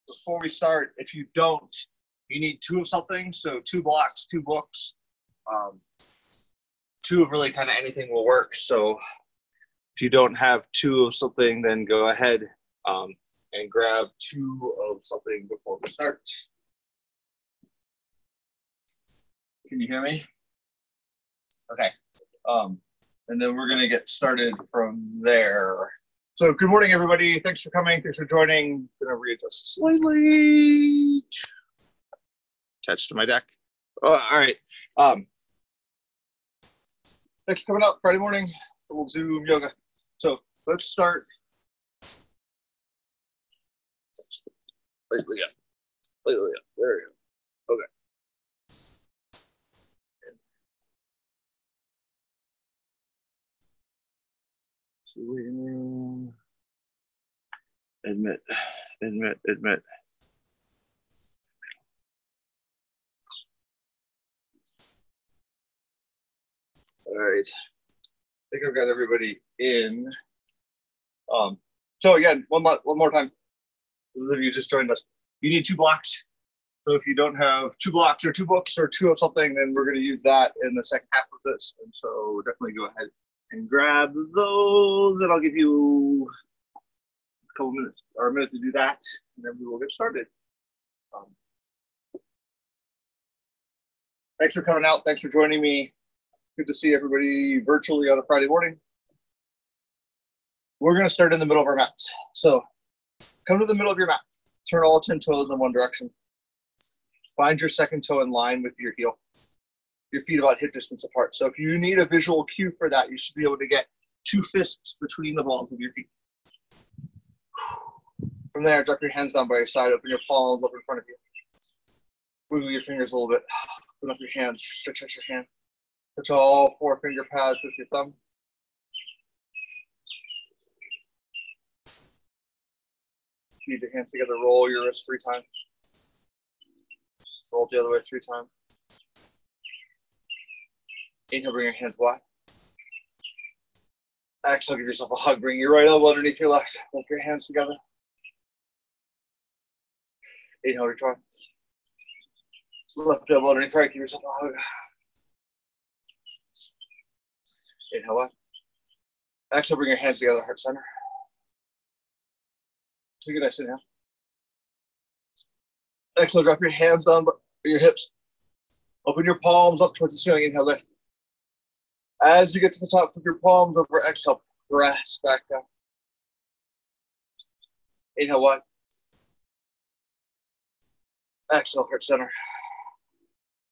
Before we start, if you don't, you need two of something. So 2 blocks, 2 books, 2 of really kind of anything will work. So if you don't have 2 of something, then go ahead and grab 2 of something before we start. Can you hear me? Okay. And then we're going to get started from there. So good morning, everybody. Thanks for coming. Thanks for joining. I'm going to readjust slightly. Attached to my deck. Oh, all right. Thanks for coming out Friday morning. A little Zoom yoga. So let's start. Lightly up. Lightly up. There we go. Okay. Admit. All right. I think I've got everybody in. So again, one more time. Those of you just joined us, you need 2 blocks. So if you don't have 2 blocks or 2 books or 2 of something, then we're going to use that in the second half of this. And so definitely go ahead and grab those, and I'll give you a couple minutes or a minute to do that, and then we will get started. Thanks for coming out. Thanks for joining me. Good to see everybody virtually on a Friday morning. We're going to start in the middle of our mat. So come to the middle of your mat. Turn all 10 toes in one direction. Find your second toe in line with your heel. Your feet about hip distance apart. So if you need a visual cue for that, you should be able to get 2 fists between the balls of your feet. From there, drop your hands down by your side. Open your palms up in front of you. Wiggle your fingers a little bit. Open up your hands. Stretch out your hand. Touch all 4 finger pads with your thumb. Keep your hands together. Roll your wrist 3 times. Roll the other way 3 times. Inhale, bring your hands wide. Exhale, give yourself a hug. Bring your right elbow underneath your left. Lock your hands together. Inhale, retry. Left elbow underneath right. Give yourself a hug. Inhale, wide. Exhale, bring your hands together, heart center. Take a nice inhale. Exhale, drop your hands down by your hips. Open your palms up towards the ceiling. Inhale, lift. As you get to the top, flip your palms over. Exhale, press back down. Inhale, wide. Exhale, heart center.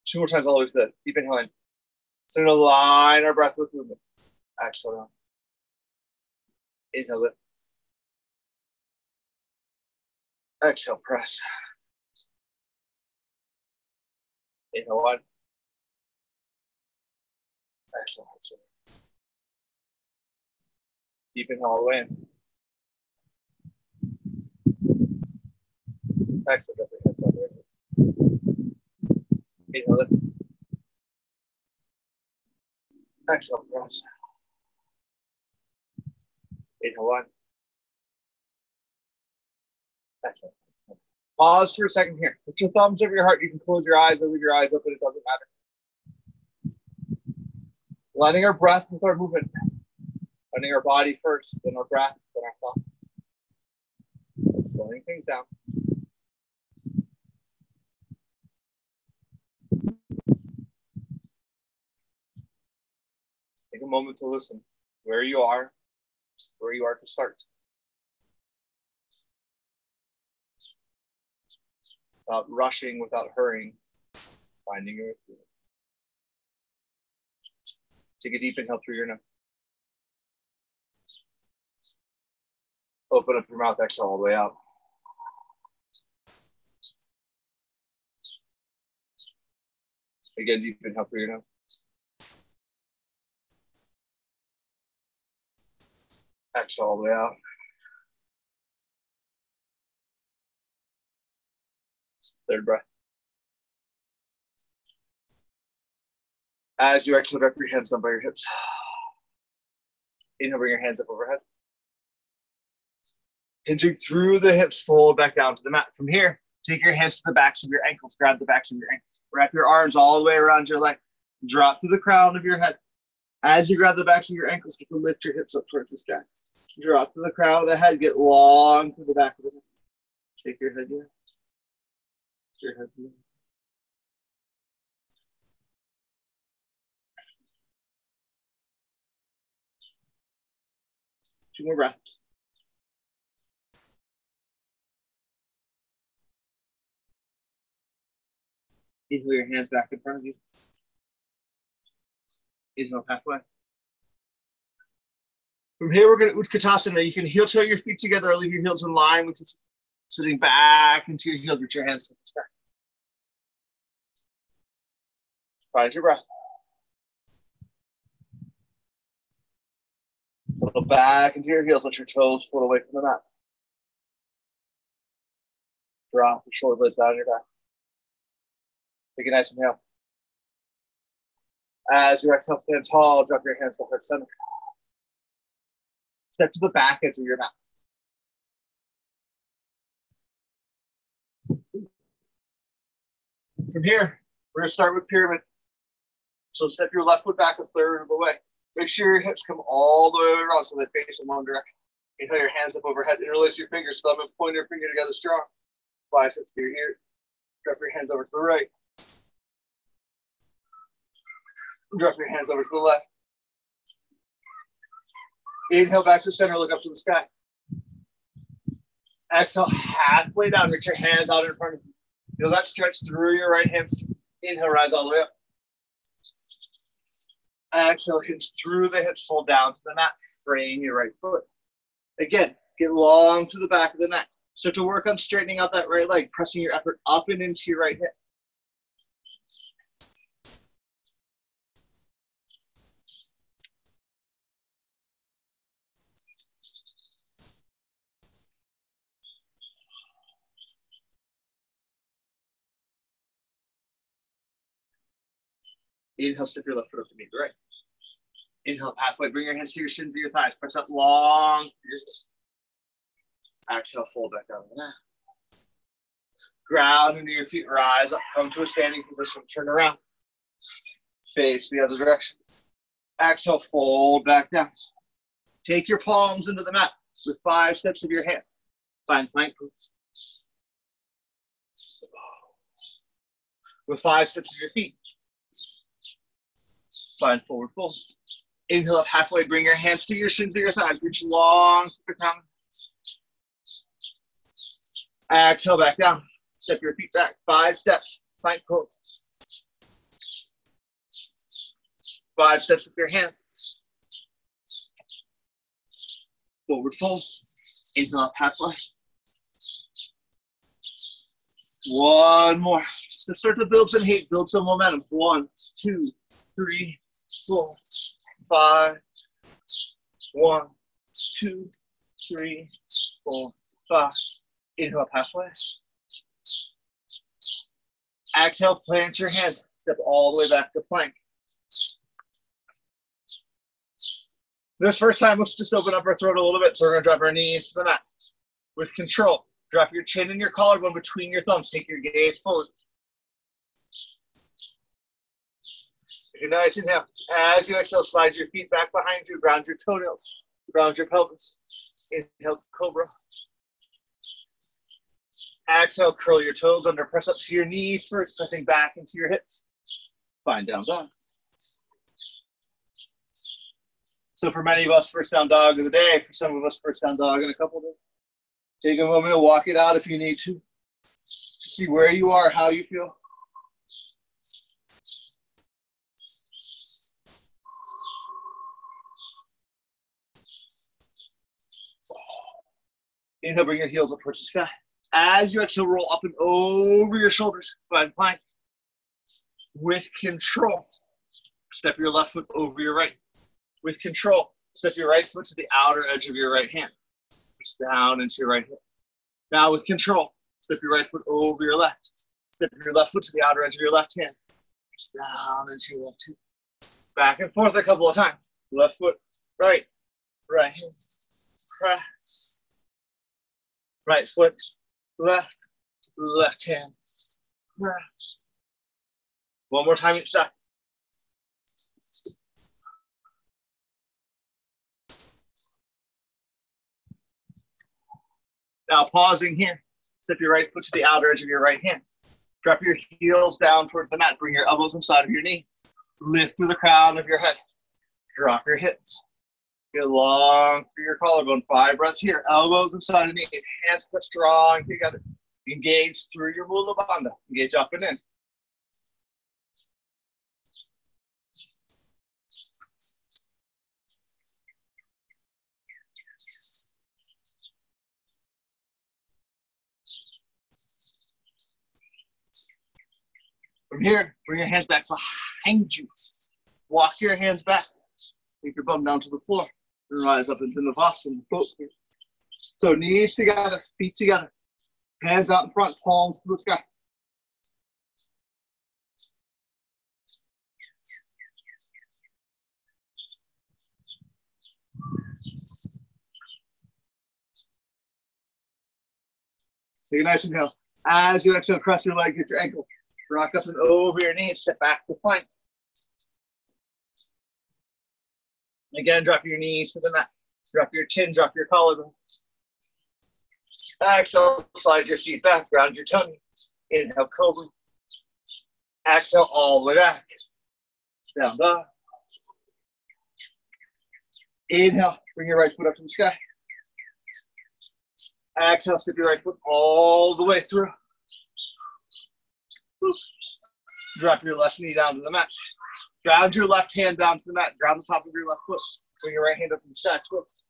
2 more times all the way to the deep inhale in. So we're going to align our breath with movement. Exhale down. Inhale, lift. Exhale, press. Inhale, wide. Exhale, heart center. Deep inhale all the way in. Exhale, drop your hands down there. Inhale, lift. Exhale, press. Inhale, wide. Exhale. Pause for a second here. Put your thumbs over your heart. You can close your eyes or leave your eyes open. It doesn't matter. Lining our breath with our movement. Lining our body first, then our breath, then our thoughts. Slowing things down. Take a moment to listen where you are to start. Without rushing, without hurrying, finding your way. Take a deep inhale through your nose. Open up your mouth, exhale all the way out. Again, deep inhale through your nose. Exhale all the way out. Third breath. As you exhale, wrap your hands down by your hips. Inhale, bring your hands up overhead. Hinging through the hips, fold back down to the mat. From here, take your hands to the backs of your ankles. Grab the backs of your ankles. Wrap your arms all the way around your leg. Drop to the crown of your head. As you grab the backs of your ankles, you can lift your hips up towards the sky. Drop to the crown of the head. Get long to the back of the head. Take your head here. Your head here. 2 more breaths. Inhale your hands back in front of you. Inhale halfway. From here, we're going to Utkatasana. You can heel toe your feet together or leave your heels in line with you, sitting back into your heels with your hands to the sky. Find your breath. Go back into your heels. Let your toes float away from the mat. Drop your shoulder blades down your back. Take a nice inhale. As you exhale, stand tall. Drop your hands to heart center. Step to the back edge of your mat. From here, we're going to start with pyramid. So step your left foot back a third of the way. Make sure your hips come all the way around so they face in one direction. Inhale your hands up overhead. Interlace your fingers. Thumb and pointer finger together strong. Biceps to your ear. Drop your hands over to the right. Drop your hands over to the left. Inhale back to center. Look up to the sky. Exhale halfway down. Reach your hands out in front of you. Feel that stretch through your right hamstring. Inhale, rise all the way up. Exhale, hinge through the hips, fold down to the mat. Frame your right foot. Again, get long to the back of the neck. Start to work on straightening out that right leg, pressing your effort up and into your right hip. Inhale, step your left foot up to meet the right. Inhale, halfway. Bring your hands to your shins or your thighs. Press up long. Exhale, fold back down to the mat. Ground into your feet. Rise up. Come to a standing position. Turn around. Face the other direction. Exhale, fold back down. Take your palms into the mat with 5 steps of your hand. Find plank pose. With 5 steps of your feet. Find forward fold. Inhale up halfway. Bring your hands to your shins or your thighs. Reach long to the crown. Exhale back down. Step your feet back. 5 steps. Plank pose. 5 steps with your hands. Forward fold. Inhale up halfway. 1 more. Just to start to build some heat, build some momentum. 1, 2, 3, 4, 5. 1, 2, 3, 4, 5. Inhale up halfway. Exhale, plant your hand. Step all the way back to plank. This first time, let's just open up our throat a little bit. So we're going to drop our knees to the mat. With control, drop your chin and your collarbone between your thumbs. Take your gaze forward. Take a nice inhale. As you exhale, slide your feet back behind you. Ground your toenails. Ground your pelvis. Inhale, cobra. Exhale, curl your toes under. Press up to your knees first, pressing back into your hips. Find down dog. So for many of us, first down dog of the day. For some of us, first down dog in a couple of days. Take a moment to walk it out if you need to. See where you are, how you feel. Inhale, bring your heels up towards the sky. As you exhale, roll up and over your shoulders. Find plank. With control, step your left foot over your right. With control, step your right foot to the outer edge of your right hand. Push down into your right hip. Now with control, step your right foot over your left. Step your left foot to the outer edge of your left hand. Push down into your left hip. Back and forth a couple of times. Left foot, right hand. Press. Right foot, left, left hand, press. One more time each side. Now pausing here, step your right foot to the outer edge of your right hand. Drop your heels down towards the mat. Bring your elbows inside of your knee. Lift through the crown of your head. Drop your hips. Get long through your collarbone. 5 breaths here. Elbows inside of knee. Hands put strong together. Engage through your Mula Bandha. Engage up and in. From here, bring your hands back behind you. Walk your hands back. Take your bum down to the floor. And rise up into Navasana. So knees together, feet together. Hands out in front, palms to the sky. Take a nice inhale. As you exhale, cross your leg, hit your ankle. Rock up and over your knees, step back to plank. Again, drop your knees to the mat. Drop your chin, drop your collarbone. Exhale, slide your feet back, ground your tummy. Inhale, cobra. Exhale, all the way back. Down dog. Inhale, bring your right foot up to the sky. Exhale, step your right foot all the way through. Drop your left knee down to the mat. Ground your left hand down to the mat. Ground the top of your left foot. Bring your right hand up to the sky. Twist.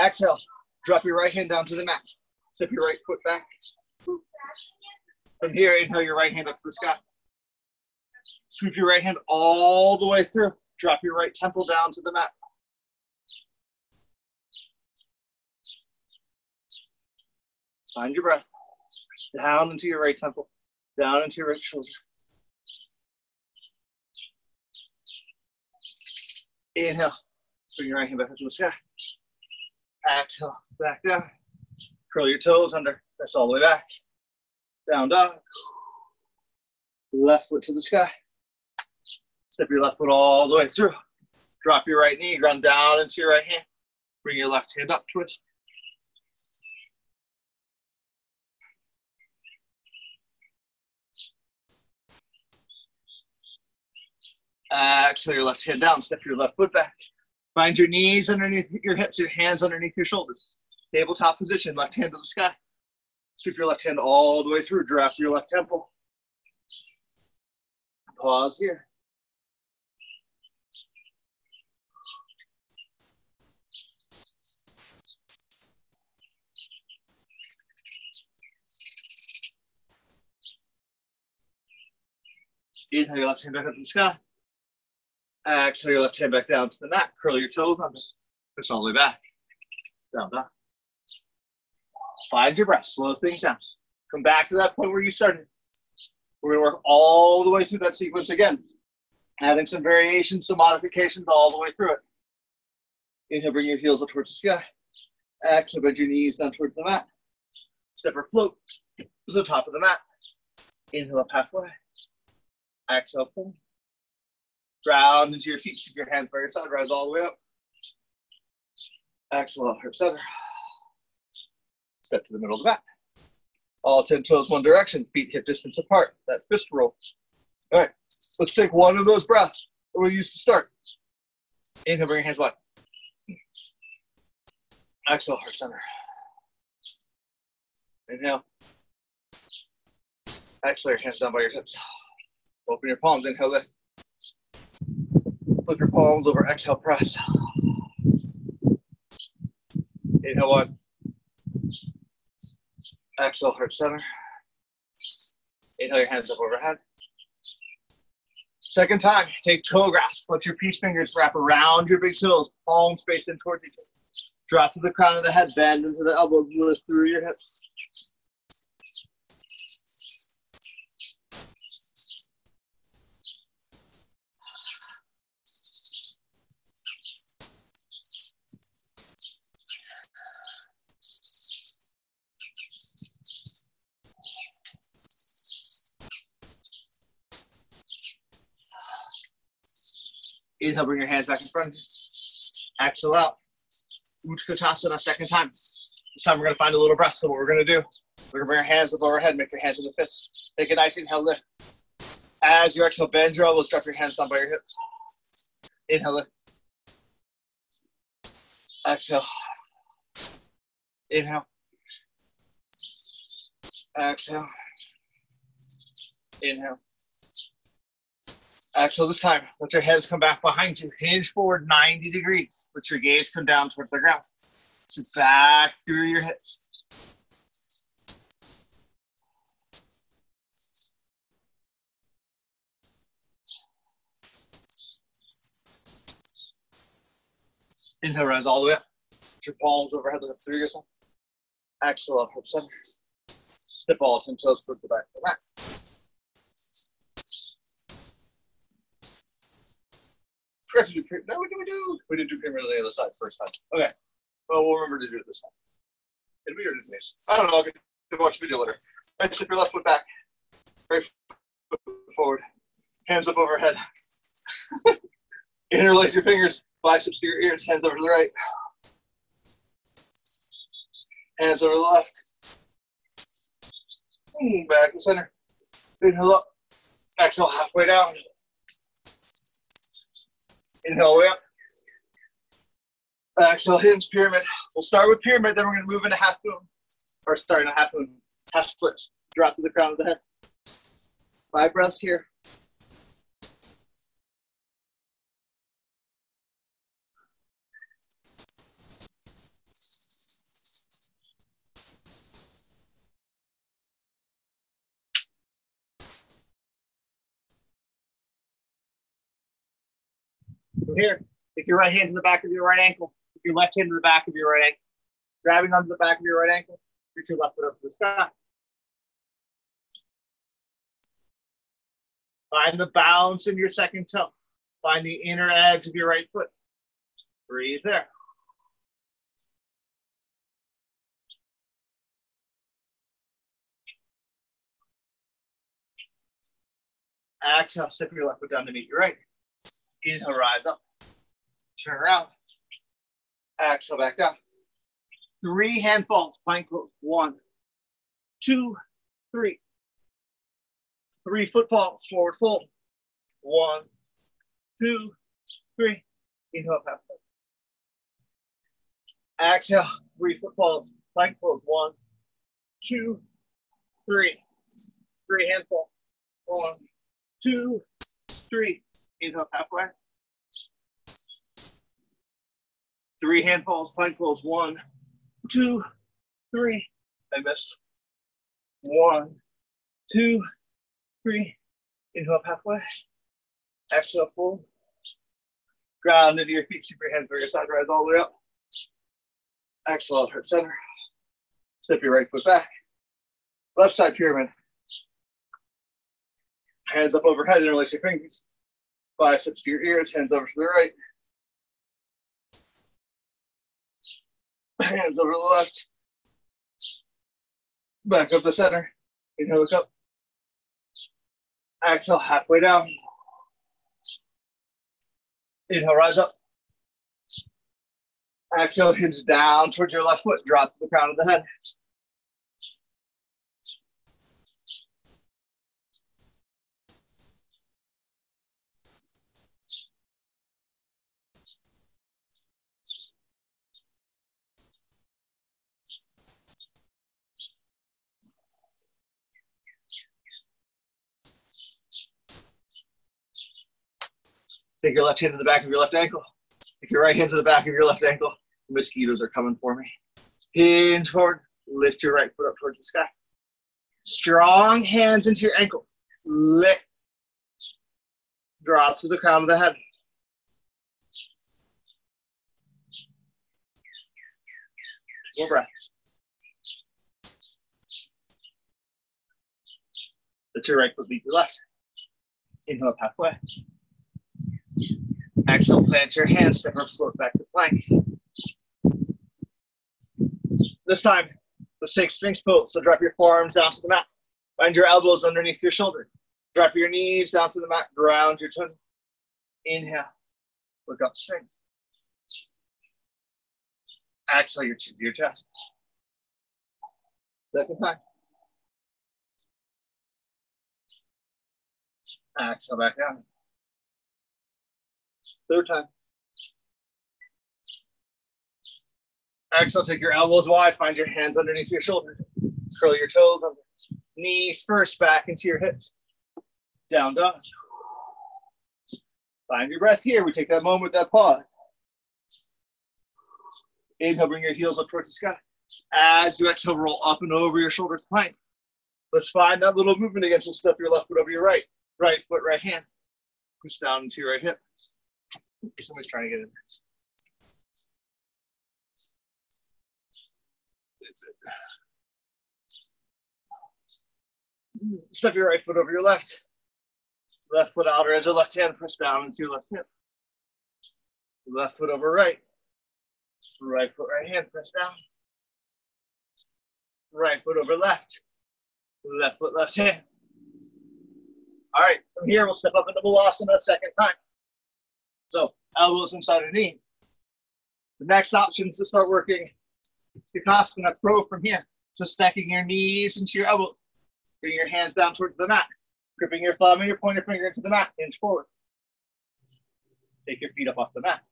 Exhale. Drop your right hand down to the mat. Step your right foot back. From here, inhale your right hand up to the sky. Sweep your right hand all the way through. Drop your right temple down to the mat. Find your breath. Down into your right temple. Down into your right shoulder. Inhale. Bring your right hand back up to the sky. Exhale. Back down. Curl your toes under. Press all the way back. Down dog. Left foot to the sky. Step your left foot all the way through. Drop your right knee. Ground down into your right hand. Bring your left hand up. Twist. Exhale your left hand down. Step your left foot back. Find your knees underneath your hips, your hands underneath your shoulders. Tabletop position, left hand to the sky. Sweep your left hand all the way through. Drop your left temple. Pause here. Inhale your left hand back up to the sky. Exhale your left hand back down to the mat. Curl your toes under. Push all the way back. Down, down. Find your breath. Slow things down. Come back to that point where you started. We're going to work all the way through that sequence again. Adding some variations, some modifications all the way through it. Inhale, bring your heels up towards the sky. Exhale, bend your knees down towards the mat. Step or float to the top of the mat. Inhale up halfway. Exhale, pull. Ground into your feet. Keep your hands by your side. Rise all the way up. Exhale, heart center. Step to the middle of the mat. All 10 toes one direction. Feet hip distance apart. That fist roll. All right. Let's take one of those breaths that we used to start. Inhale, bring your hands wide. Exhale, heart center. Inhale. Exhale, your hands down by your hips. Open your palms. Inhale, lift. Flip your palms over. Exhale, press. Inhale, one. Exhale, heart center. Inhale, your hands up overhead. Second time, take toe grasp. Let your peace fingers wrap around your big toes. Palms face in towards each other. Drop to the crown of the head. Bend into the elbows. Lift through your hips. Inhale, bring your hands back in front of you. Exhale out. Utkatasana, second time. This time we're going to find a little breath. So what we're going to do, we're going to bring our hands up overhead, make your hands into fists. Take a nice inhale, lift. As you exhale, bend your elbows, drop your hands down by your hips. Inhale, lift. Exhale. Inhale. Exhale. Inhale. Exhale this time. Let your heads come back behind you. Hinge forward 90 degrees. Let your gaze come down towards the ground. So back through your hips. Inhale, rise all the way up. Put your palms overhead, lift through your thumb. Exhale, up, heart center. Step all 10 toes towards the back of the mat. No, we didn't do pyramid on the other side first time. Okay. Well, we'll remember to do it this time. Did we or didn't we? I don't know. I'll get to watch the video later. Right, slip your left foot back. Right foot forward. Hands up overhead. Interlace your fingers. Biceps to your ears. Hands over to the right. Hands over to the left. Back to center. Inhale up. Exhale halfway down. Inhale way up. Exhale, hinge, pyramid. We'll start with pyramid, then we're going to move into half moon. Or sorry, not half moon. Half splits. Drop to the crown of the head. 5 breaths here. From here, take your right hand to the back of your right ankle. Take your left hand to the back of your right ankle. Grabbing onto the back of your right ankle. Reach your left foot up to the sky. Find the balance in your second toe. Find the inner edge of your right foot. Breathe there. Exhale, step your left foot down to meet your right. Inhale, rise up. Turn around. Exhale, back down. 3 hand falls, plank pose. 1, 2, 3. 3 foot falls, forward fold. 1, 2, 3. Inhale, half foot. Exhale, 3 foot falls, plank pose. 1, 2, 3. 3 hand falls. 1, 2, 3. Inhale, halfway. 3 hand falls, plank pose. 1, 2, 3. I missed. 1, 2, 3. Inhale, halfway. Exhale, full. Ground into your feet. Keep your hands by your side. Rise all the way up. Exhale, heart center. Step your right foot back. Left side pyramid. Hands up overhead. Interlace your fingers. Biceps to your ears. Hands over to the right. Hands over to the left. Back up to center. Inhale, look up. Exhale, halfway down. Inhale, rise up. Exhale, hinge down towards your left foot. Drop to the crown of the head. Take your left hand to the back of your left ankle. Take your right hand to the back of your left ankle. The mosquitoes are coming for me. Hinge forward. Lift your right foot up towards the sky. Strong hands into your ankles. Lift. Drop to the crown of the head. More breath. Let your right foot lead your left. Inhale up halfway. Exhale, plant your hands, step or float back to plank. This time, let's take Sphinx pose. So drop your forearms down to the mat. Find your elbows underneath your shoulder. Drop your knees down to the mat. Ground your tongue. Inhale. Look up strength. Exhale your chin to your chest. Second time. Exhale back down. Third time. Exhale, take your elbows wide, find your hands underneath your shoulders. Curl your toes under. Knees first, back into your hips. Down dog. Find your breath here. We take that moment, that pause. Inhale, bring your heels up towards the sky. As you exhale, roll up and over your shoulders, plank. Let's find that little movement again. So step your left foot over your right. Right foot, right hand. Push down into your right hip. Somebody's trying to get in there. Step your right foot over your left. Left foot outer edge of left hand, press down into your left hip. Left foot over right. Right foot, right hand, press down. Right foot over left. Left foot, left hand. All right, from here, we'll step up into Balasana a second time. So, elbows inside of knees. The next option is to start working Kakasana Crow from here. So stacking your knees into your elbows. Bring your hands down towards the mat. Gripping your thumb and your pointer finger into the mat. Inch forward. Take your feet up off the mat.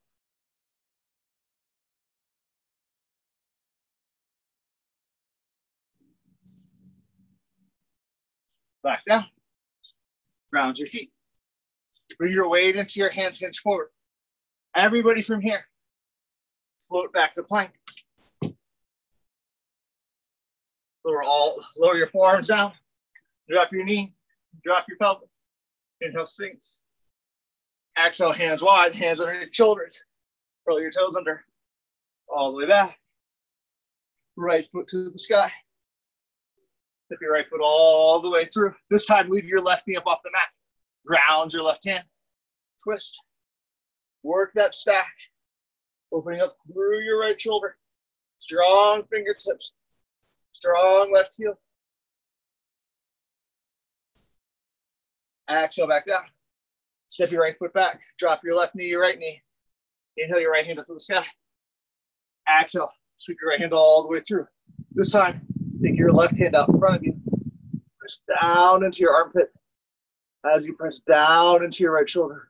Back down. Ground your feet. Bring your weight into your hands, hinge forward. Everybody from here, float back to plank. Lower your forearms down. Drop your knee. Drop your pelvis. Inhale, sinks. Exhale, hands wide, hands underneath shoulders. Curl your toes under. All the way back. Right foot to the sky. Step your right foot all the way through. This time, leave your left knee up off the mat. Ground your left hand. Twist. Work that stack. Opening up through your right shoulder. Strong fingertips. Strong left heel. Exhale back down. Step your right foot back. Drop your left knee, your right knee. Inhale your right hand up to the sky. Exhale. Sweep your right hand all the way through. This time, take your left hand out in front of you. Press down into your armpit as you press down into your right shoulder.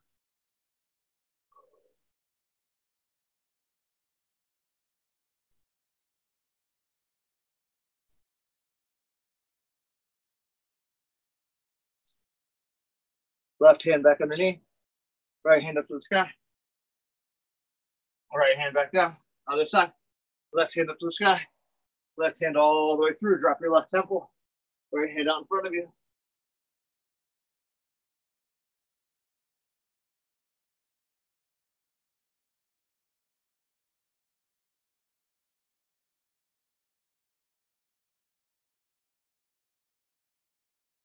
Left hand back underneath. Right hand up to the sky. Right hand back down. Other side. Left hand up to the sky. Left hand all the way through. Drop your left temple. Right hand out in front of you.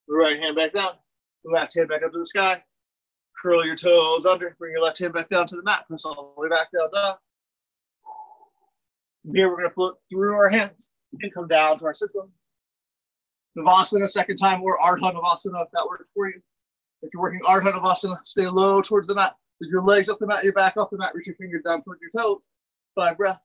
Right hand back down. Left hand back up to the sky. Curl your toes under. Bring your left hand back down to the mat. Press all the way back down, dog. From here, we're going to float through our hands. We can come down to our sit bone. Navasana, second time, or Ardha Navasana, if that works for you. If you're working Ardha Navasana, stay low towards the mat. With your legs up the mat, your back off the mat, reach your fingers down towards your toes. 5 breaths.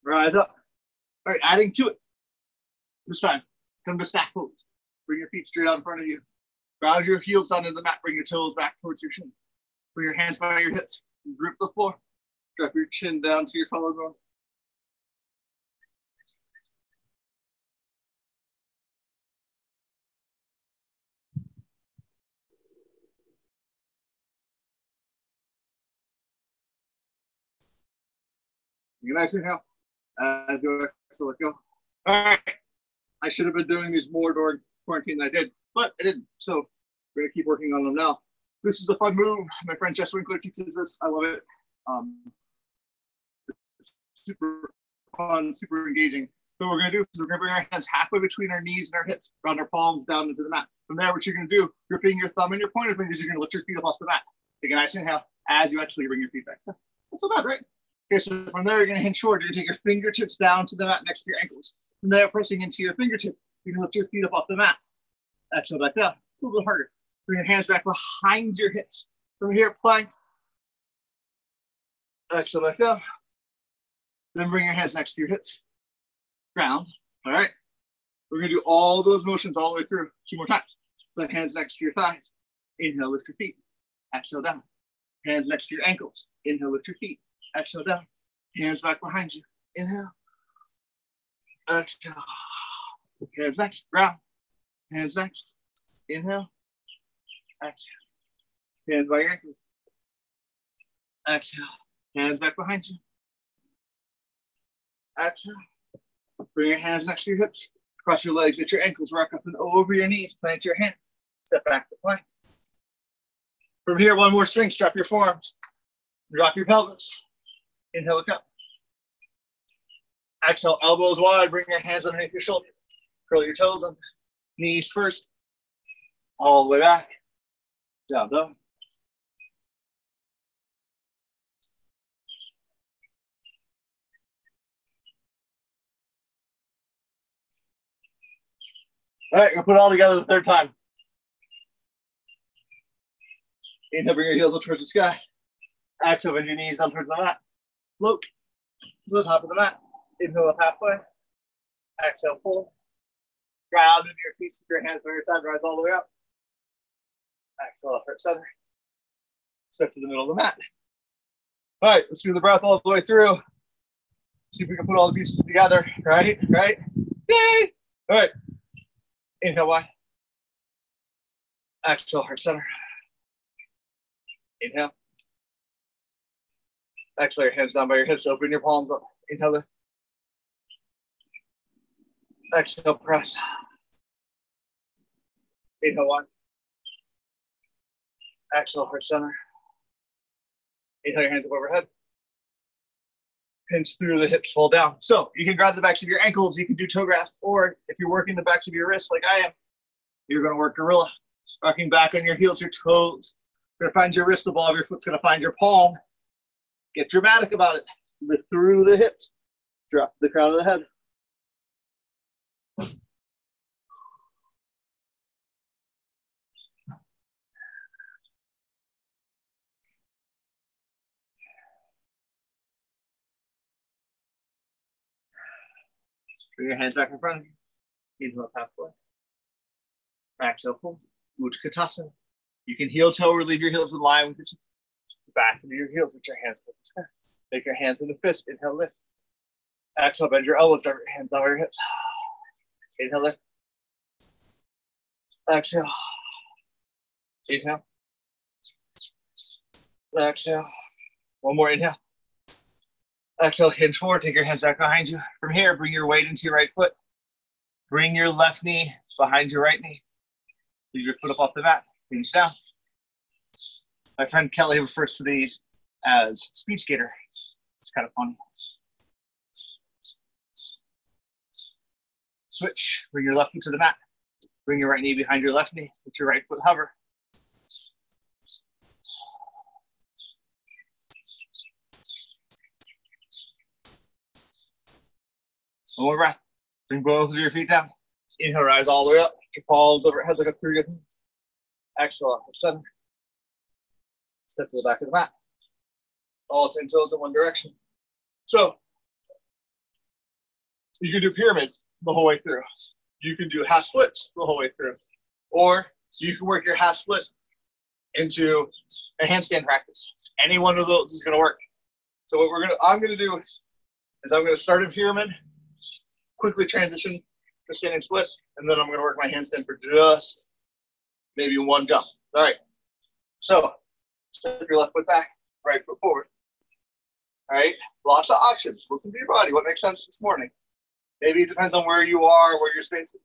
Rise up. All right, adding to it. This time, come to stack pose. Bring your feet straight out in front of you. Ground your heels down into the mat. Bring your toes back towards your chin. Bring your hands by your hips. Grip the floor. Drop your chin down to your collarbone. You nice inhale. As you exhale, let go. All right. I should have been doing these more during quarantine than I did, but I didn't. So we're going to keep working on them now. This is a fun move. My friend Jess Winkler teaches this. I love it. It's super fun, super engaging. So what we're going to do is we're going to bring our hands halfway between our knees and our hips, round our palms down into the mat. From there, what you're going to do, gripping your thumb and your pointer fingers, you're going to lift your feet up off the mat. Take a nice inhale as you actually bring your feet back. That's so bad, right? Okay, so from there, you're going to hinge forward. You're going to take your fingertips down to the mat next to your ankles. From there, pressing into your fingertips, you're going to lift your feet up off the mat. Exhale back down. A little bit harder. Bring your hands back behind your hips. From here, plank. Exhale back down. Then bring your hands next to your hips. Ground. All right. We're going to do all those motions all the way through 2 more times. Put hands next to your thighs. Inhale, lift your feet. Exhale down. Hands next to your ankles. Inhale, lift your feet. Exhale down. Hands back behind you. Inhale. Exhale. Hands next. Ground. Hands next. Inhale. Exhale. Hands by your ankles. Exhale. Hands back behind you. Exhale. Bring your hands next to your hips. Cross your legs at your ankles. Rock up and over your knees. Plant your hand. Step back to plank. From here, 1 more swing. Strap your forearms. Drop your pelvis. Inhale, look up. Exhale, elbows wide. Bring your hands underneath your shoulder. Curl your toes up. Knees first. All the way back. Down, down. All right, we're going to put it all together the 3rd time. Inhale, bring your heels up towards the sky. Exhale, bend your knees down towards the mat. Float to the top of the mat. Inhale up halfway. Exhale, pull. Ground into your feet, keep your hands by your side, rise all the way up. Exhale, up, center. Step to the middle of the mat. All right, let's do the breath all the way through. See if we can put all the pieces together. Right? Yay! All right. Inhale, wide. Exhale, heart center. Inhale. Exhale, your hands down by your hips. Open your palms up. Inhale, lift. Exhale, press. Inhale, one. Exhale, heart center. Inhale, your hands up overhead. Pinch through the hips, fall down. So you can grab the backs of your ankles. You can do toe grasp, or if you're working the backs of your wrists like I am, you're going to work gorilla. Rocking back on your heels, your toes. You're going to find your wrist, the ball of your foot's going to find your palm. Get dramatic about it. Lift through the hips. Drop the crown of the head. Bring your hands back in front of you. Inhale up halfway. Exhale, pull. Utkatasana. You can heel toe or leave your heels in line with the back of your heels with your hands to the sky. Make your hands into fist. Inhale, lift. Exhale, bend your elbows. Drop your hands down your hips. Inhale, lift. Exhale. Inhale. Exhale. 1 more inhale. Exhale, hinge forward. Take your hands back behind you. From here, bring your weight into your right foot. Bring your left knee behind your right knee. Leave your foot up off the mat. Hinge down. My friend Kelly refers to these as speed skater. It's kind of funny. Switch. Bring your left foot to the mat. Bring your right knee behind your left knee. Let your right foot hover. One more breath. Bring both of your feet down. Inhale, rise all the way up. Put your palms overhead, look up through your hands. Exhale, up center. Step to the back of the mat. All 10 toes in one direction. So, you can do pyramid the whole way through. You can do half splits the whole way through. Or you can work your half split into a handstand practice. Any one of those is going to work. So what I'm going to do is I'm going to start a pyramid, quickly transition to standing split, and then I'm going to work my handstand for just maybe 1 jump. All right. So step your left foot back, right foot forward. All right. Lots of options. Listen to your body. What makes sense this morning? Maybe it depends on where you are, where your space is.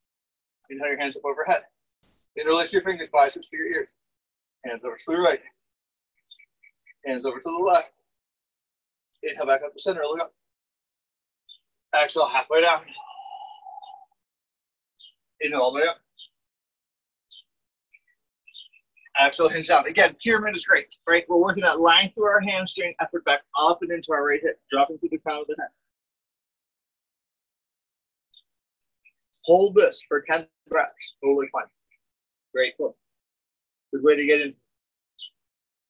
Inhale your hands up overhead. Interlace your fingers, biceps to your ears. Hands over to the right. Hands over to the left. Inhale back up to center. Look up. Exhale halfway down. Inhale all the way up. Axel hinge down. Again, pyramid is great, right? We're working that line through our hamstring, effort back up and into our right hip, dropping through the crown of the head. Hold this for 10 breaths. Totally fine. Great, cool. Good way to get in.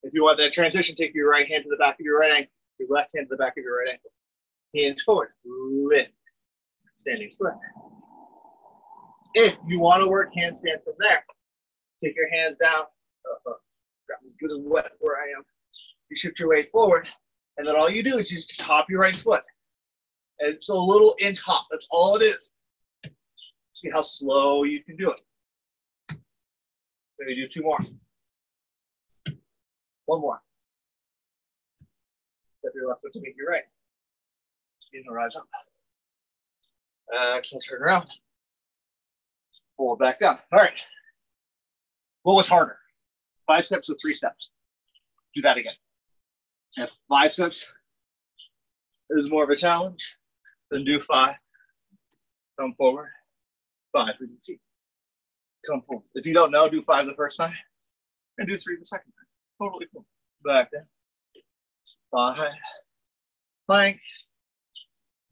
If you want that transition, take your right hand to the back of your right ankle, your left hand to the back of your right ankle. Hinge forward, lift, standing split. If you want to work handstand from there, take your hands down. Grab as good as wet where I am. You shift your weight forward, and then all you do is you just hop your right foot. And it's a little inch hop. That's all it is. See how slow you can do it. Maybe do 2 more. 1 more. Step your left foot to meet your right. Inhale, rise up. Exhale, turn around. Pull it back down. All right. What was harder? 5 steps or 3 steps? Do that again. If 5 steps is more of a challenge, then do 5. Come forward. 5 for the seat. Come forward. If you don't know, do 5 the first time and do 3 the second time. Totally cool. Back down. By plank.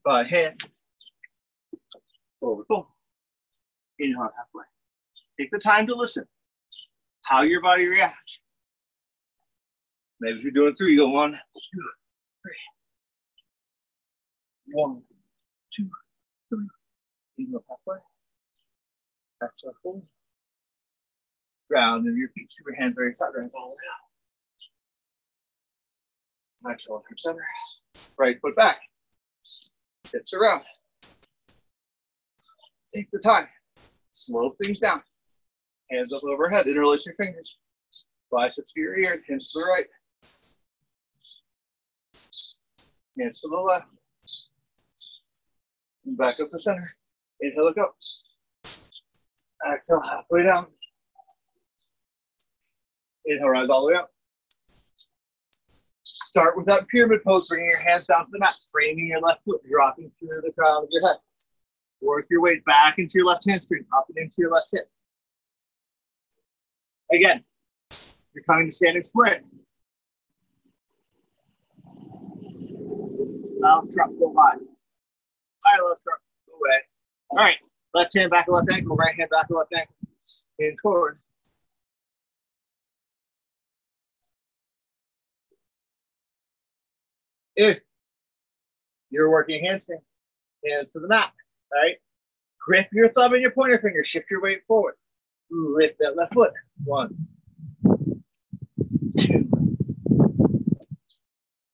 By hand. Forward. Boom. Inhale halfway. Take the time to listen. How your body reacts. Maybe if you're doing 3, you go 1, 2, 3. 1, 2, 3. Inhale halfway. Exhale forward. Ground in your feet. Keep your hands very side, hands all the way out. Exhale from center. Right foot back. Hips around. Take the time. Slow things down. Hands up overhead. Interlace your fingers. Biceps to your ears. Hands to the right. Hands to the left. And back up the center. Inhale, look up. Exhale, halfway down. Inhale, rise all the way up. Start with that pyramid pose, bringing your hands down to the mat, framing your left foot, dropping through the crown of your head. Work your weight back into your left hamstring, up and into your left hip. Again, you're coming to standing split. Left truck, go wide. All right, left truck, go away. All right, left hand back of left ankle, right hand back of left ankle. In forward. If you're working handstand, hands to the mat, all right? Grip your thumb and your pointer finger, shift your weight forward. Lift that left foot. 1, 2,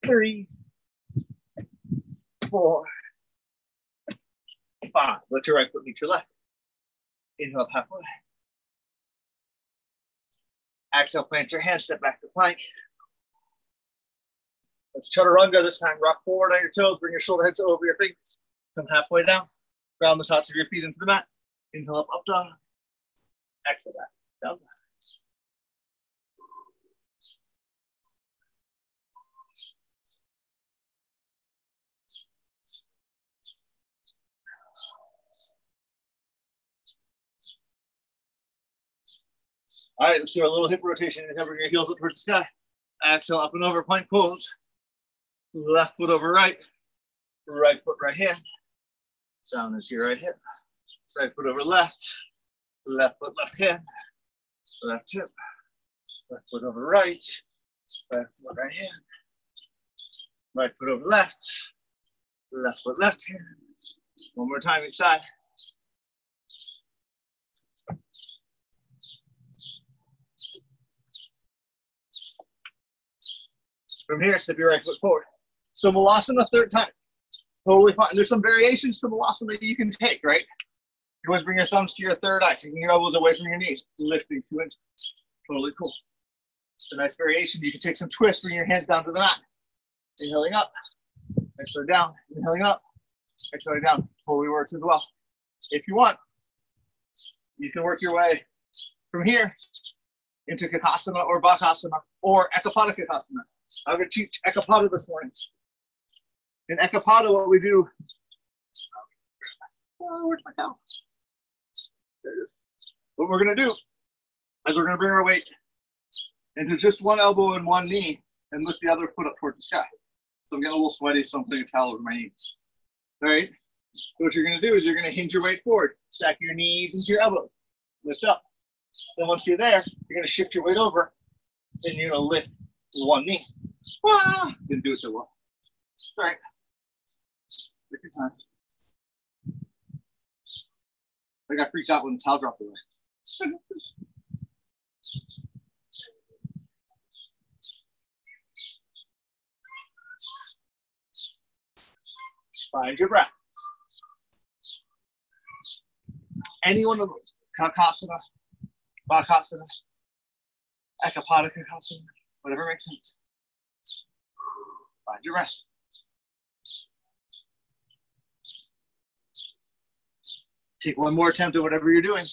3, 4, 5. Let your right foot meet your left. Inhale up halfway. Exhale, plant your hands, step back to plank. Let's chaturanga this time. Rock forward on your toes, bring your shoulder heads over your fingers. Come halfway down. Ground the tops of your feet into the mat. Inhale up, down. Exhale back, down. All right, let's do a little hip rotation. Inhale, bring your heels up towards the sky. Exhale, up and over, plank pose. Left foot over right. Right foot, right hand. Down into your right hip. Right foot over left. Left foot, left hand. Left hip. Left foot over right. Right foot, right hand. Right foot over left. Left foot, left hand. One more time each side. From here, step your right foot forward. So Malasana 3rd time. Totally fine. There's some variations to Malasana that you can take, right? You always bring your thumbs to your 3rd eye, taking your elbows away from your knees, lifting 2 inches. Totally cool. It's a nice variation. You can take some twists, bring your hands down to the mat. Inhaling up, exhaling down, inhaling up, exhaling down. Totally works as well. If you want, you can work your way from here into Kakasana or Bakasana or Ekapada Kakasana. I'm going to teach Ekapada this morning. In Ekapada, what we do, where's my towel? There it is. What we're going to do is we're going to bring our weight into just one elbow and one knee and lift the other foot up towards the sky. So I'm getting a little sweaty, so I'm putting a towel over my knees. All right. So what you're going to do is you're going to hinge your weight forward, stack your knees into your elbows, lift up. Then once you're there, you're going to shift your weight over, and you're going to lift one knee. Ah, didn't do it so well. All right. Take your time. I got freaked out when the towel dropped away. Find your breath. Any one of those, Kakasana, Bakasana, Ekapada Kakasana, whatever makes sense. Find your breath. Take one more attempt at whatever you're doing.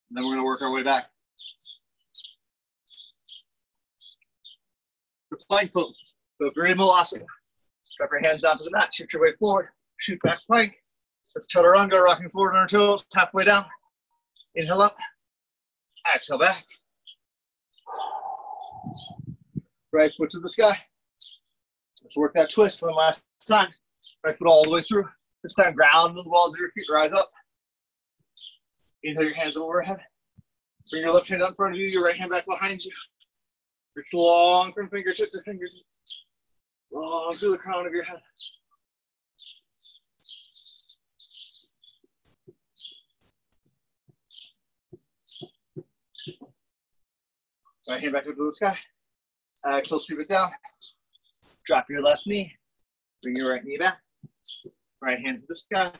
And then we're going to work our way back. The plank pose. So if you're in Malasana, drop your hands down to the mat, shift your weight forward, shoot back plank. Let's chaturanga, rocking forward on our toes, halfway down. Inhale up, exhale back. Right foot to the sky. Let's work that twist one last time. Right foot all the way through. This time ground into the balls of your feet, rise up. Inhale your hands overhead. Bring your left hand out in front of you, your right hand back behind you. Reach long from fingertips to fingers. Long through the crown of your head. Right hand back up to the sky. Exhale, sweep it down. Drop your left knee. Bring your right knee back. Right hand to the sky.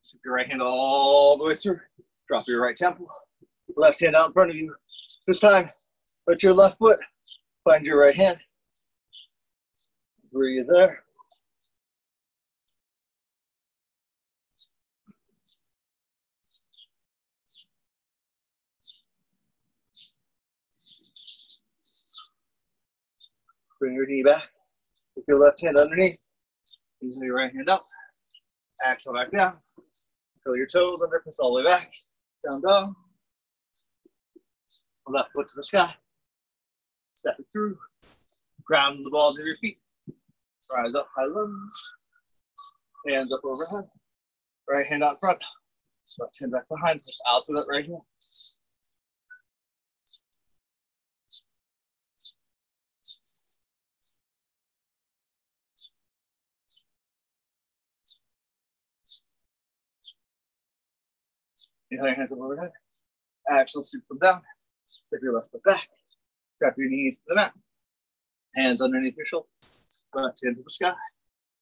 Sweep your right hand all the way through. Drop your right temple. Left hand out in front of you. This time, let your left foot find your right hand. Breathe there. Bring your knee back. Put your left hand underneath. Inhale your right hand up. Exhale back down. Curl your toes under, press all the way back. Down dog. Left foot to the sky. Step it through. Ground the balls of your feet. Rise up, high lunge. Hands up overhead. Right hand out front. Left hand back behind. Press out to that right hand. Inhale your hands up overhead. Exhale, scoop them down. Step your left foot back. Drop your knees to the mat. Hands underneath your shoulders. Left hand to the sky.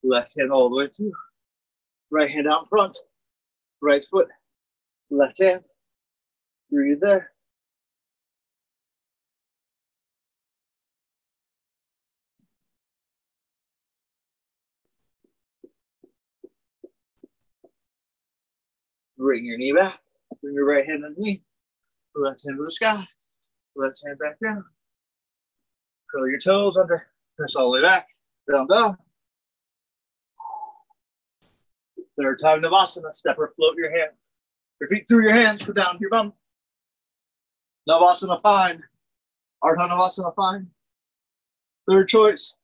Left hand all the way through. Right hand out in front. Right foot. Left hand. Breathe there. Bring your knee back. Bring your right hand underneath. Left hand to the sky. Left hand back down. Curl your toes under. Press all the way back. Down dog. Third time Navasana. Step or float your hands. Your feet through your hands. Go down to your bum. Navasana fine. Ardha Navasana fine. Third choice.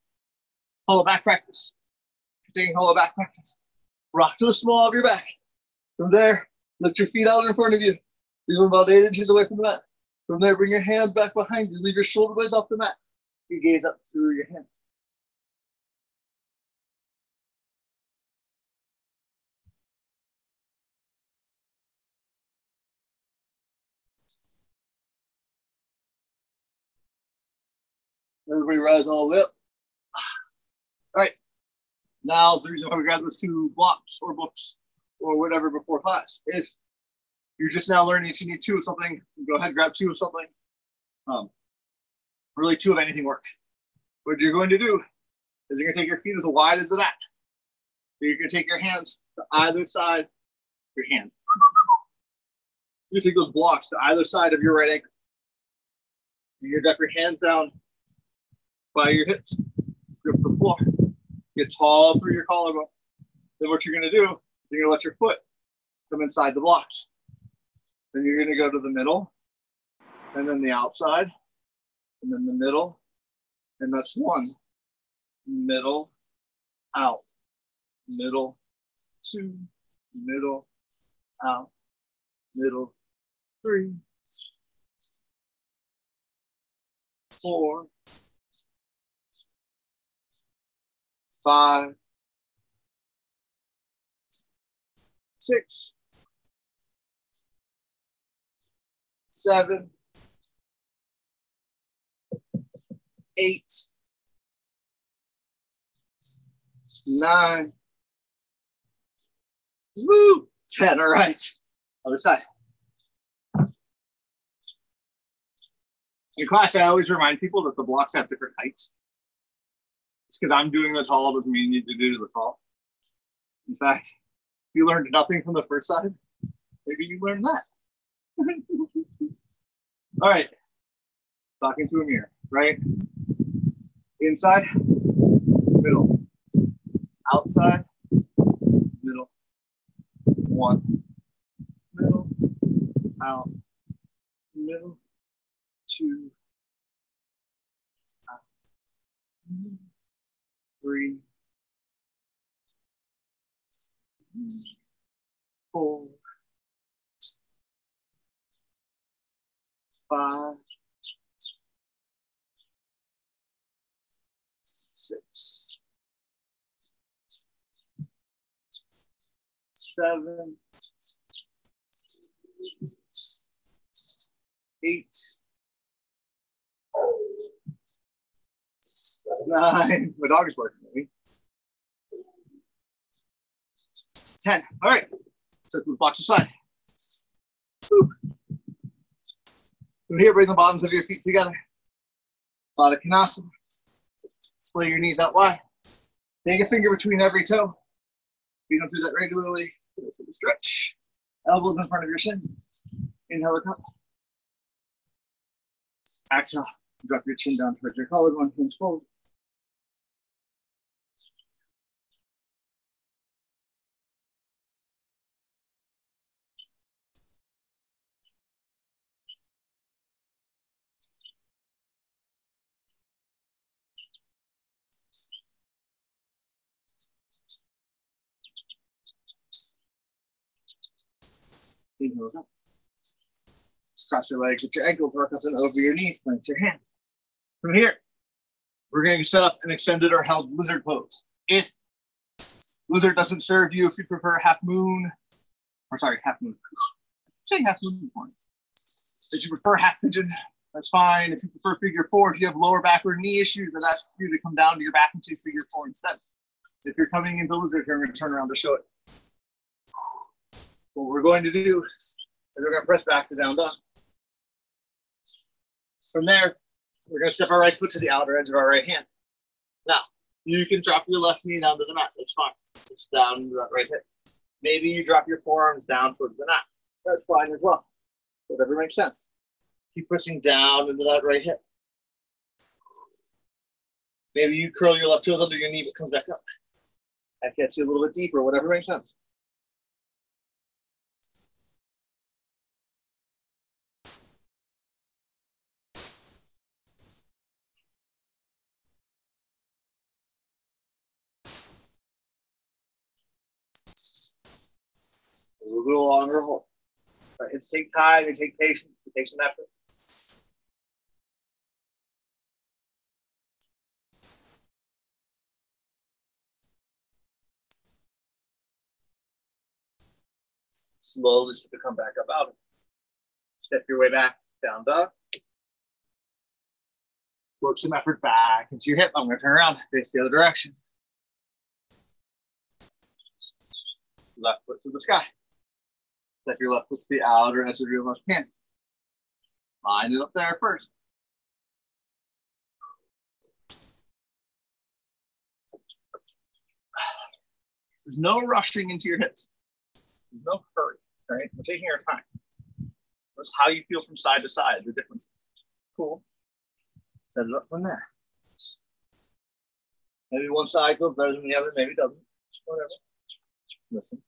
Hollow back practice. Taking hollow back practice. Rock to the small of your back. From there, lift your feet out in front of you. Leave them about 8 inches away from the mat. From there, bring your hands back behind you. Leave your shoulder blades off the mat. You gaze up through your hands. Everybody rise all the way up. All right. Now, the reason why we grabbed those 2 blocks or books or whatever before class. If you're just now learning that you need 2 of something, go ahead and grab 2 of something. Really 2 of anything work. What you're going to do is you're going to take your feet as wide as the mat. You're going to take your hands to either side of your hand. You're going to take those blocks to either side of your right ankle. You're going to drop your hands down by your hips. Grip the floor. Get tall through your collarbone. Then what you're going to do is you're going to let your foot come inside the blocks. Then you're going to go to the middle. and then the outside, and then the middle, and that's 1. Middle, out, middle, 2, middle, out, middle, 3, 4, 5, 6, 7, 8, 9, woo, 10. All right, other side. In class, I always remind people that the blocks have different heights. It's because I'm doing the tall doesn't mean you need to do the tall. In fact, if you learned nothing from the first side, maybe you learned that. All right, talking to a mirror, right? Inside, middle, outside, middle, 1, middle, out, middle, 2, out, 3, 4, 5, 6, 7, 8, 9. My dog is barking at me. 10. All right. Set those blocks aside. Whew. From here, bring the bottoms of your feet together. Backdeck Konasana. Splay your knees out wide. Take a finger between every toe. If you don't do that regularly, go for the stretch. Elbows in front of your shin. Inhale, look up. Exhale. Drop your chin down towards your collarbone. Hinge forward. Inhale, look up. Cross your legs at your ankles, work up and over your knees, plant your hand. From here, we're going to set up an extended or held lizard pose. If lizard doesn't serve you, if you prefer half moon, or sorry, half moon. I'm saying half moon this morning. If you prefer half pigeon, that's fine. If you prefer figure 4, if you have lower back or knee issues, then ask you to come down to your back and choose figure 4 instead. If you're coming into lizard, I'm going to turn around to show it. What we're going to do is we're going to press back to down dog. From there, we're going to step our right foot to the outer edge of our right hand. Now, you can drop your left knee down to the mat. That's fine. It's down into that right hip. Maybe you drop your forearms down towards the mat. That's fine as well. Whatever makes sense. Keep pushing down into that right hip. Maybe you curl your left toes under your knee, but comes back up. That gets you a little bit deeper, whatever makes sense. A little longer hold. Our hips take time, they take patience, it takes some effort. Slowly step to come back up out of it. Step your way back, down dog. Work some effort back into your hip. I'm going to turn around, face the other direction. Left foot to the sky. Step your left foot to the outer edge of your left hand. Line it up there first. There's no rushing into your hips. There's no hurry, right? We're taking our time. Notice how you feel from side to side, the differences. Cool. Set it up from there. Maybe one side goes better than the other, maybe doesn't. Whatever. Listen.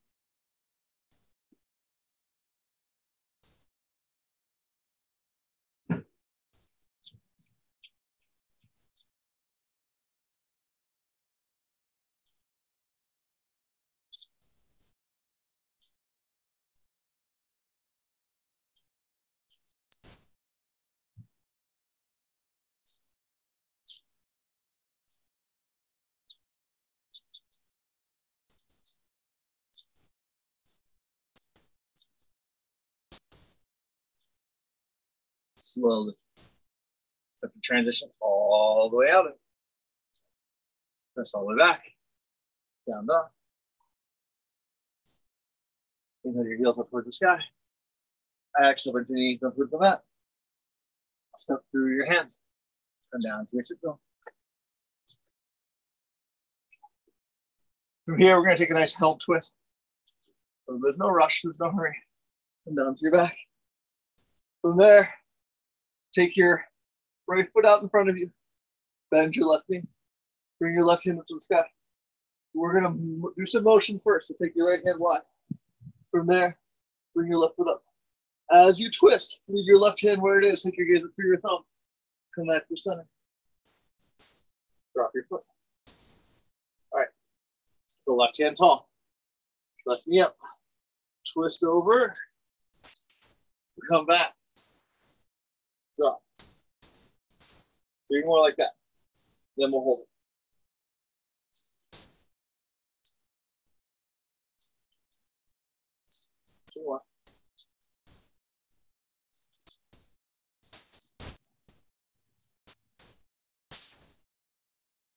slowly. Start to transition all the way out. Press all the way back. Down, down. Inhale your heels up towards the sky. Exhale, bend your knees up towards the mat. Step through your hands. Come down to your sit bone. From here, we're going to take a nice held twist. So there's no rush, there's no hurry. Come down to your back. From there, take your right foot out in front of you. Bend your left knee. Bring your left hand up to the sky. We're going to do some motion first. So take your right hand wide. From there, bring your left foot up. As you twist, leave your left hand where it is. Take your gaze up through your thumb. Come back to center. Drop your foot. All right. So left hand tall. Left knee up. Twist over. Come back. Drop. 3 more like that. Then we'll hold it. 2 more.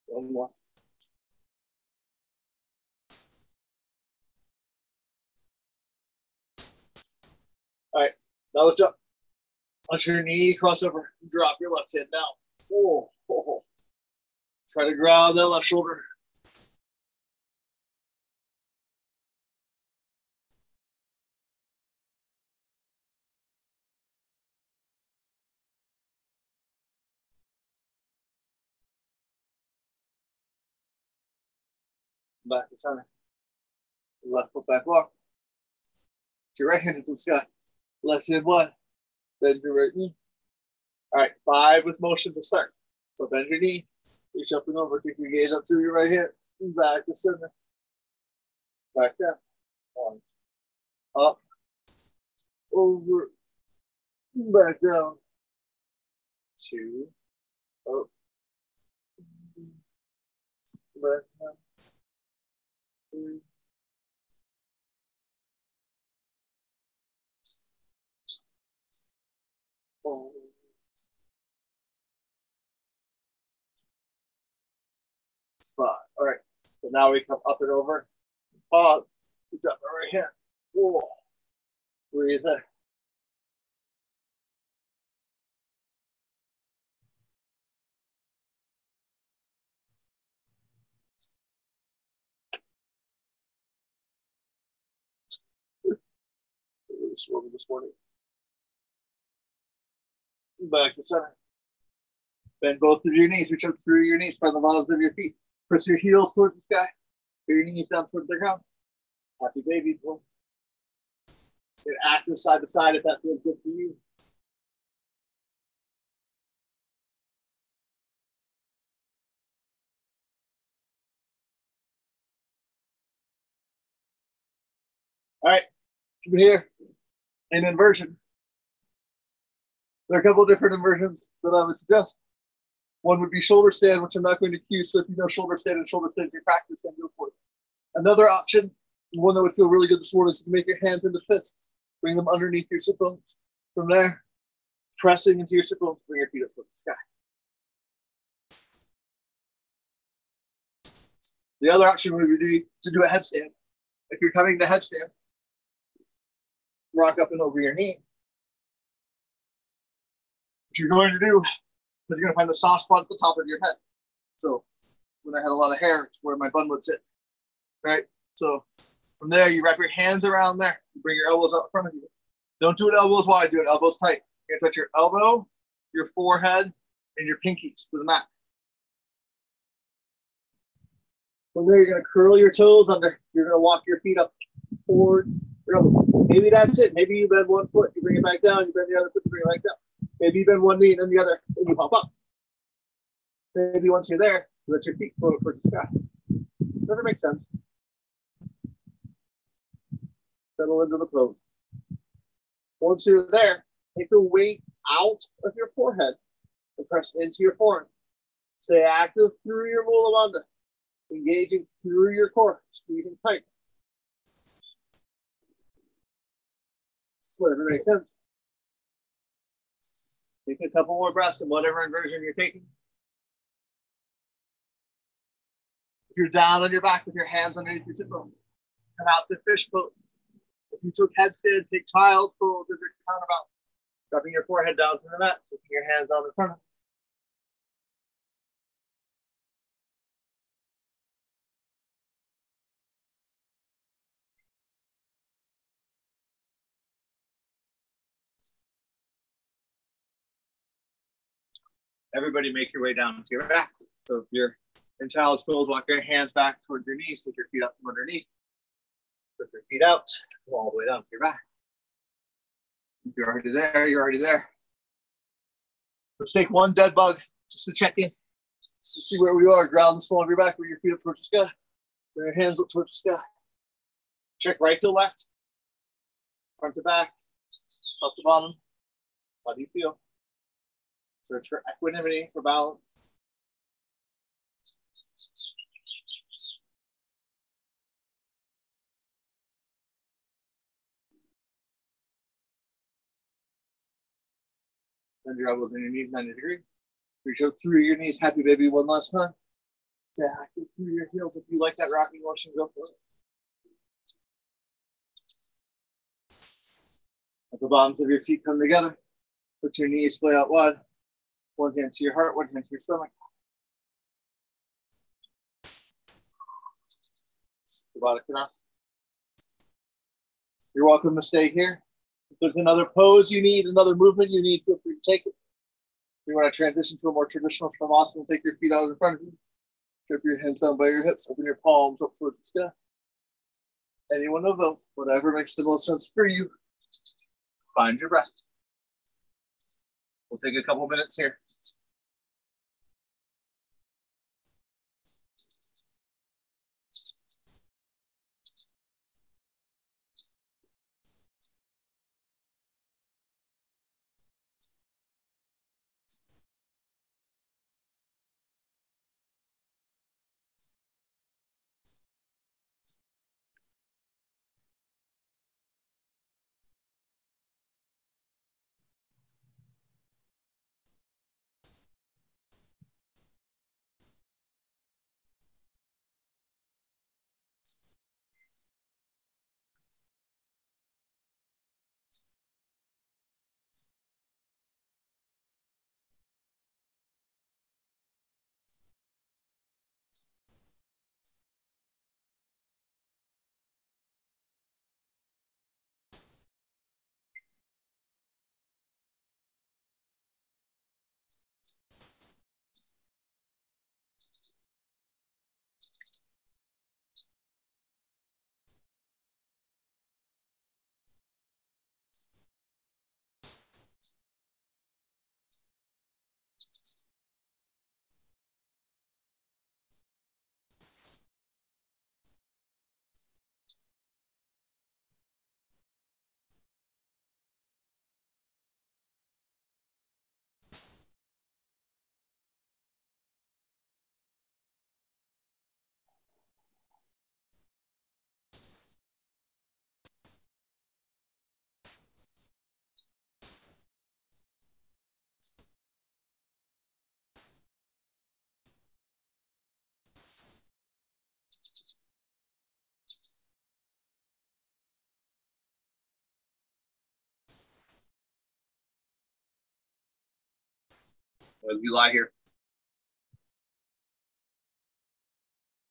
One more. All right, now let's jump. Punch your knee, cross over, drop your left hand down. Oh, oh, oh. Try to ground that left shoulder. Back to center. Left foot back long. Your right hand into the sky. Left hand wide. Bend your right knee. All right, 5 with motion to start. So bend your knee. Reach up and over. Take your gaze up through your right hand. Back to center. Back down. 1. Up. Over. Back down. 2. Up. Back down. 3. 4. 5. All right. So now we come up and over. Pause. It's up our right hand. Whoa. Breathe in. Really swollen this morning. Back to center. Bend both of your knees. Reach up through your knees by the bottoms of your feet. Press your heels towards the sky. Put your knees down towards the ground. Happy baby. Get active side to side if that feels good for you. All right, from here, in inversion. There are a couple of different inversions that I would suggest. One would be shoulder stand, which I'm not going to cue. So if you know shoulder stand and shoulder stand is your practice, then go for it. Another option, one that would feel really good this morning, is to make your hands into fists. Bring them underneath your sit bones. From there, pressing into your sit bones, bring your feet up towards the sky. The other option would be to do a headstand. If you're coming to headstand, rock up and over your knee. What you're going to do is you're going to find the soft spot at the top of your head. So when I had a lot of hair, it's where my bun would sit, right? So from there, you wrap your hands around there. You bring your elbows out in front of you. Don't do it elbows wide. Do it elbows tight. You're going to touch your elbow, your forehead, and your pinkies to the mat. From there, you're going to curl your toes under. You're going to walk your feet up forward. Maybe that's it. Maybe you bend one foot, you bring it back down. You bend the other foot, you bring it back down. Maybe you bend one knee and then the other, and you pop up. Maybe once you're there, you let your feet float towards the sky. Does that make sense? Settle into the pose. Once you're there, take the weight out of your forehead and press into your forearm. Stay active through your mula bandha, engaging through your core, squeezing tight. Whatever makes sense. Take a couple more breaths in whatever inversion you're taking. If you're down on your back with your hands underneath your sit bone, come out to fish pose. If you took headstand, take child pose as your counterbalance. Dropping your forehead down to the mat, taking your hands on the front. Everybody make your way down to your back. So if you're in child's pose, walk your hands back towards your knees, take your feet up from underneath. Put your feet out, go all the way down to your back. If you're already there, you're already there. Let's take one dead bug just to check in, just to see where we are. Ground the small of your back, bring your feet up towards the sky. Bring your hands up towards the sky. Check right to left, front to back, top to bottom. How do you feel? Search for equanimity, for balance. Bend your elbows and your knees 90 degrees. Reach up through your knees. Happy baby one last time. Back through your heels. If you like that rocking motion, go for it. At the bottoms of your feet come together. Put your knees splay out wide. One hand to your heart, one hand to your stomach. You're welcome to stay here. If there's another pose you need, another movement you need, feel free to take it. If you want to transition to a more traditional Shavasana, take your feet out in front of you. Grip your hands down by your hips, open your palms up towards the sky. Any one of those, whatever makes the most sense for you. Find your breath. We'll take a couple minutes here. As you lie here,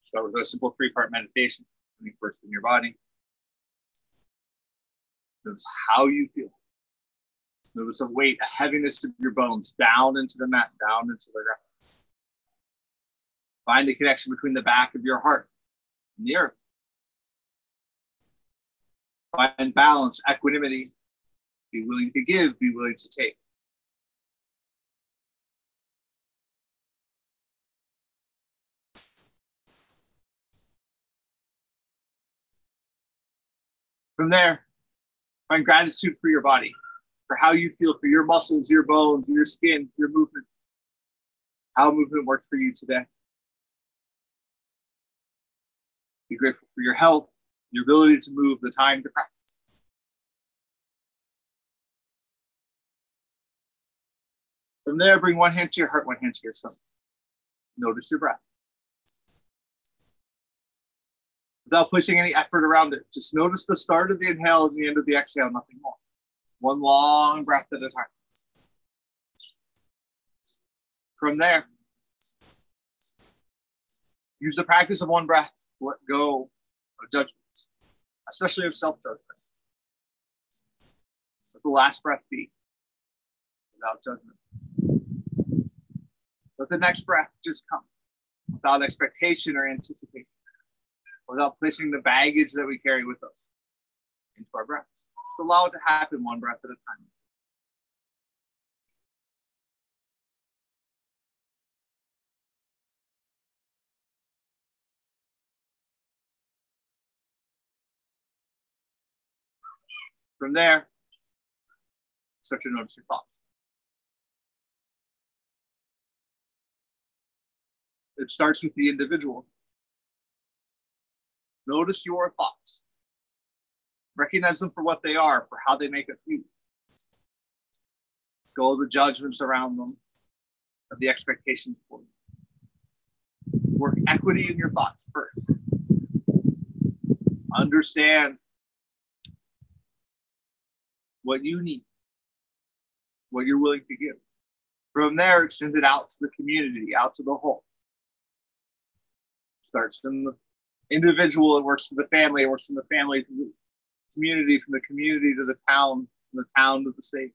start with a simple 3-part meditation. First in your body. Notice how you feel. Notice a weight, a heaviness of your bones down into the mat, down into the ground. Find a connection between the back of your heart and the earth. Find balance, equanimity. Be willing to give, be willing to take. From there, find gratitude for your body, for how you feel, for your muscles, your bones, your skin, your movement, how movement worked for you today. Be grateful for your health, your ability to move, the time to practice. From there, bring one hand to your heart, one hand to your stomach. Notice your breath. Without pushing any effort around it, just notice the start of the inhale and the end of the exhale, nothing more. One long breath at a time. From there, use the practice of one breath to let go of judgments, especially of self-judgment. Let the last breath be without judgment. Let the next breath just come without expectation or anticipation, without placing the baggage that we carry with us into our breaths. Just allow it to happen one breath at a time. From there, start to notice your thoughts. It starts with the individual. Notice your thoughts. Recognize them for what they are, for how they make us feel. Go the judgments around them, of the expectations for them. Work equity in your thoughts first. Understand what you need, what you're willing to give. From there, extend it out to the community, out to the whole. Starts in the individual, it works to the family, it works from the family to the community, from the community to the town, from the town to the state.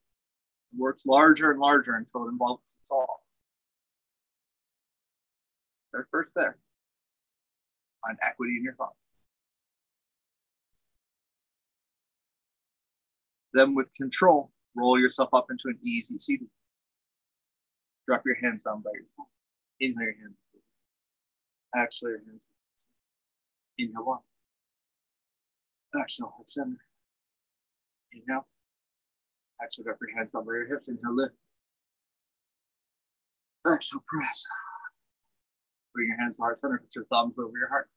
It works larger and larger until it involves us all. Start first there. Find equity in your thoughts. Then with control, roll yourself up into an easy seated. Drop your hands down by your side. Inhale your hands. Exhale your hands. Inhale one. Exhale, head center. Inhale. Exhale, drop your hands down by your hips. Inhale, lift. Exhale, press. Bring your hands to heart center. Put your thumbs over your heart.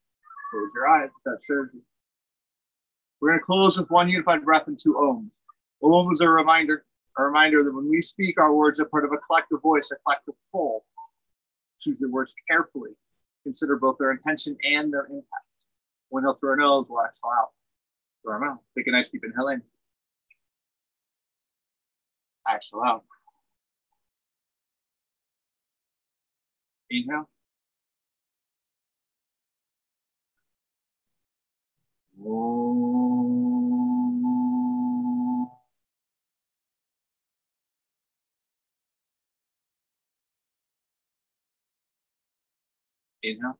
Close your eyes. That serves you. We're going to close with one unified breath and two ohms. Om is a reminder that when we speak, our words are part of a collective voice, a collective whole. Choose your words carefully. Consider both their intention and their impact. When inhale through our nose, we'll exhale out through our mouth. Take a nice deep inhale in. Exhale out. Inhale. Inhale.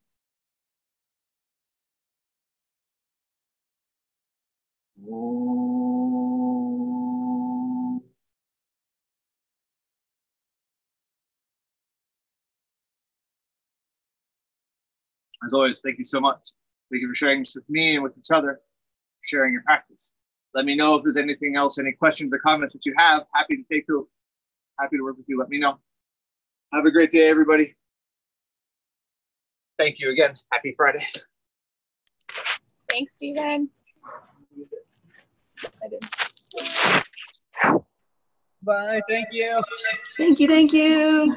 As always, thank you so much. Thank you for sharing this with me and with each other, sharing your practice. Let me know if there's anything else, any questions or comments that you have. Happy to take those. Happy to work with you. Let me know. Have a great day, everybody. Thank you again. Happy Friday. Thanks, Stephen. I did. Bye. Thank you. Thank you.